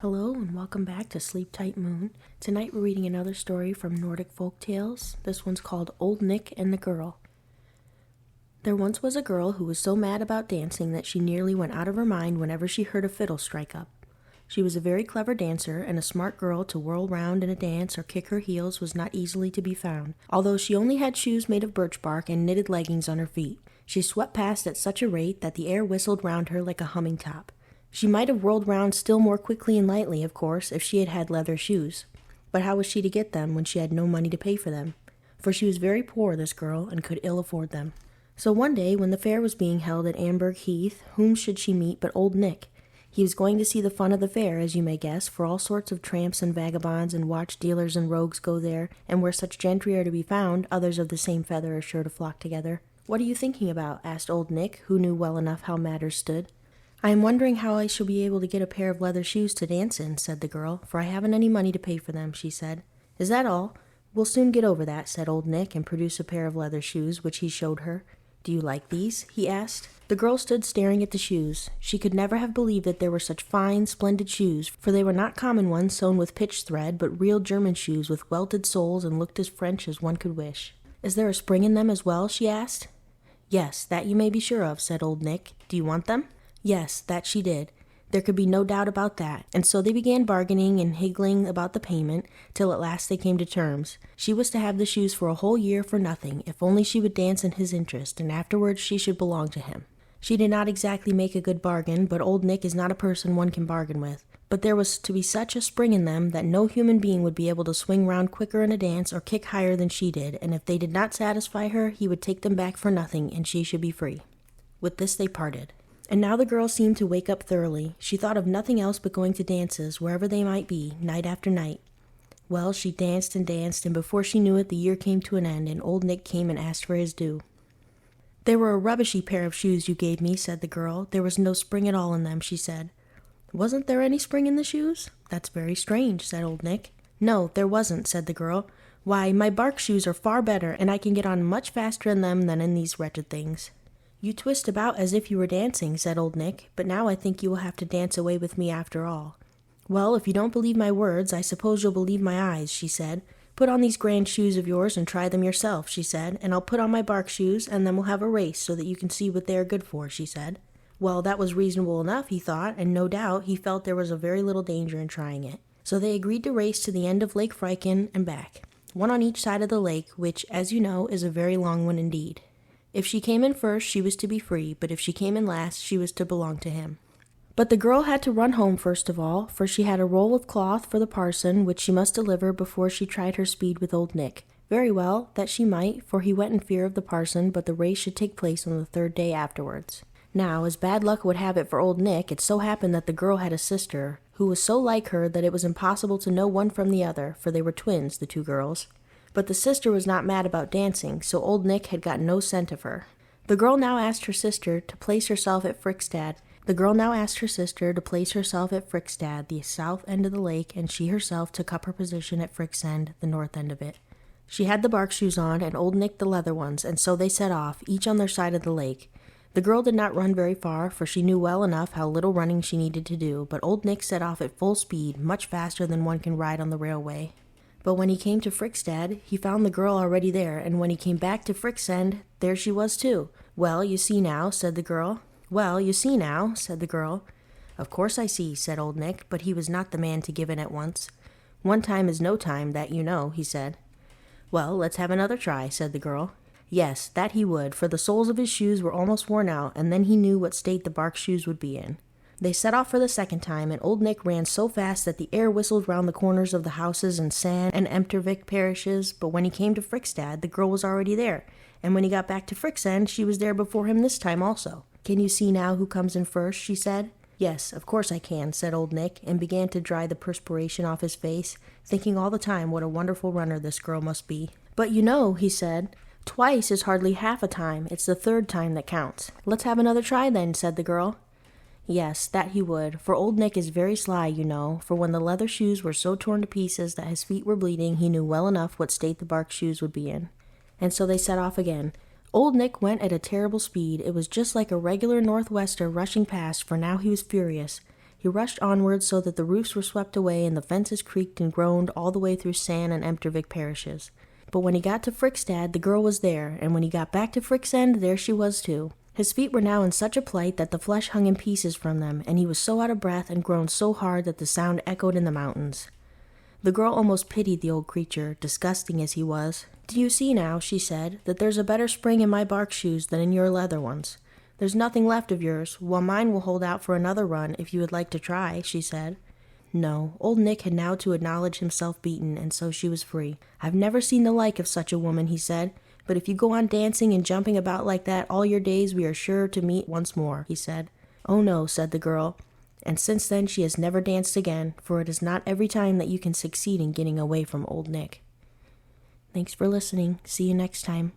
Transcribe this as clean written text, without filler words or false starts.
Hello and welcome back to Sleep Tight Moon. Tonight we're reading another story from Nordic Folktales. This one's called Old Nick and the Girl. There once was a girl who was so mad about dancing that she nearly went out of her mind whenever she heard a fiddle strike up. She was a very clever dancer, and a smart girl to whirl round in a dance or kick her heels was not easily to be found, although she only had shoes made of birch bark and knitted leggings on her feet. She swept past at such a rate that the air whistled round her like a humming top. She might have whirled round still more quickly and lightly, of course, if she had had leather shoes. But how was she to get them when she had no money to pay for them? For she was very poor, this girl, and could ill afford them. So one day, when the fair was being held at Amberg Heath, whom should she meet but old Nick? He was going to see the fun of the fair, as you may guess, for all sorts of tramps and vagabonds and watch dealers and rogues go there, and where such gentry are to be found, others of the same feather are sure to flock together. "What are you thinking about?" asked old Nick, who knew well enough how matters stood. "I am wondering how I shall be able to get a pair of leather shoes to dance in," said the girl, "for I haven't any money to pay for them," she said. "Is that all? We'll soon get over that," said old Nick, and produced a pair of leather shoes, which he showed her. "Do you like these?" he asked. The girl stood staring at the shoes. She could never have believed that there were such fine, splendid shoes, for they were not common ones sewn with pitch thread, but real German shoes with welted soles and looked as French as one could wish. "Is there a spring in them as well?" she asked. "Yes, that you may be sure of," said old Nick. "Do you want them?" Yes, that she did. There could be no doubt about that, and so they began bargaining and higgling about the payment, till at last they came to terms. She was to have the shoes for a whole year for nothing, if only she would dance in his interest, and afterwards she should belong to him. She did not exactly make a good bargain, but old Nick is not a person one can bargain with. But there was to be such a spring in them that no human being would be able to swing round quicker in a dance or kick higher than she did, and if they did not satisfy her, he would take them back for nothing, and she should be free. With this they parted. And now the girl seemed to wake up thoroughly. She thought of nothing else but going to dances, wherever they might be, night after night. Well, she danced, and before she knew it, the year came to an end, and old Nick came and asked for his due. "They were a rubbishy pair of shoes you gave me," said the girl. "There was no spring at all in them," she said. "Wasn't there any spring in the shoes? That's very strange," said old Nick. "No, there wasn't," said the girl. "Why, my bark shoes are far better, and I can get on much faster in them than in these wretched things." "You twist about as if you were dancing," said old Nick, "but now I think you will have to dance away with me after all." "Well, if you don't believe my words, I suppose you'll believe my eyes," she said. "Put on these grand shoes of yours and try them yourself," she said, "and I'll put on my bark shoes, and then we'll have a race so that you can see what they are good for," she said. Well, that was reasonable enough, he thought, and no doubt he felt there was a very little danger in trying it. So they agreed to race to the end of Lake Fryken and back, one on each side of the lake, which, as you know, is a very long one indeed. If she came in first, she was to be free, but if she came in last, she was to belong to him. But the girl had to run home first of all, for she had a roll of cloth for the parson, which she must deliver before she tried her speed with old Nick. Very well, that she might, for he went in fear of the parson, but the race should take place on the third day afterwards. Now, as bad luck would have it for old Nick, it so happened that the girl had a sister, who was so like her that it was impossible to know one from the other, for they were twins, the two girls. But the sister was not mad about dancing, so old Nick had got no scent of her. The girl now asked her sister to place herself at Frykstad, the south end of the lake, and she herself took up her position at Fryksend, the north end of it. She had the bark shoes on, and old Nick the leather ones, and so they set off, each on their side of the lake. The girl did not run very far, for she knew well enough how little running she needed to do, but old Nick set off at full speed, much faster than one can ride on the railway. But when he came to Frykstad, he found the girl already there, and when he came back to Fryksend, there she was too. "Well, you see now," said the girl. "Of course I see," said old Nick, but he was not the man to give in at once. "One time is no time, that you know," he said. "Well, let's have another try," said the girl. Yes, that he would, for the soles of his shoes were almost worn out, and then he knew what state the bark shoes would be in. They set off for the second time, and old Nick ran so fast that the air whistled round the corners of the houses in Sand and Emtervik parishes, but when he came to Frykstad, the girl was already there, and when he got back to Fryksend, she was there before him this time also. "Can you see now who comes in first?" she said. "Yes, of course I can," said old Nick, and began to dry the perspiration off his face, thinking all the time what a wonderful runner this girl must be. "But you know," he said, "twice is hardly half a time. It's the third time that counts." "Let's have another try then," said the girl. Yes, that he would, for old Nick is very sly, you know, for when the leather shoes were so torn to pieces that his feet were bleeding, he knew well enough what state the bark shoes would be in. And so they set off again. Old Nick went at a terrible speed. It was just like a regular northwester rushing past, for now he was furious. He rushed onward so that the roofs were swept away and the fences creaked and groaned all the way through San and Emtervik parishes. But when he got to Frykstad, the girl was there, and when he got back to Friksend, there she was too. His feet were now in such a plight that the flesh hung in pieces from them, and he was so out of breath and groaned so hard that the sound echoed in the mountains. The girl almost pitied the old creature, disgusting as he was. "Do you see now," she said, "that there's a better spring in my bark shoes than in your leather ones? There's nothing left of yours, while mine will hold out for another run if you would like to try," she said. No, old Nick had now to acknowledge himself beaten, and so she was free. "I've never seen the like of such a woman," he said, "but if you go on dancing and jumping about like that all your days, we are sure to meet once more," he said. "Oh no," said the girl, and since then she has never danced again, for it is not every time that you can succeed in getting away from old Nick. Thanks for listening. See you next time.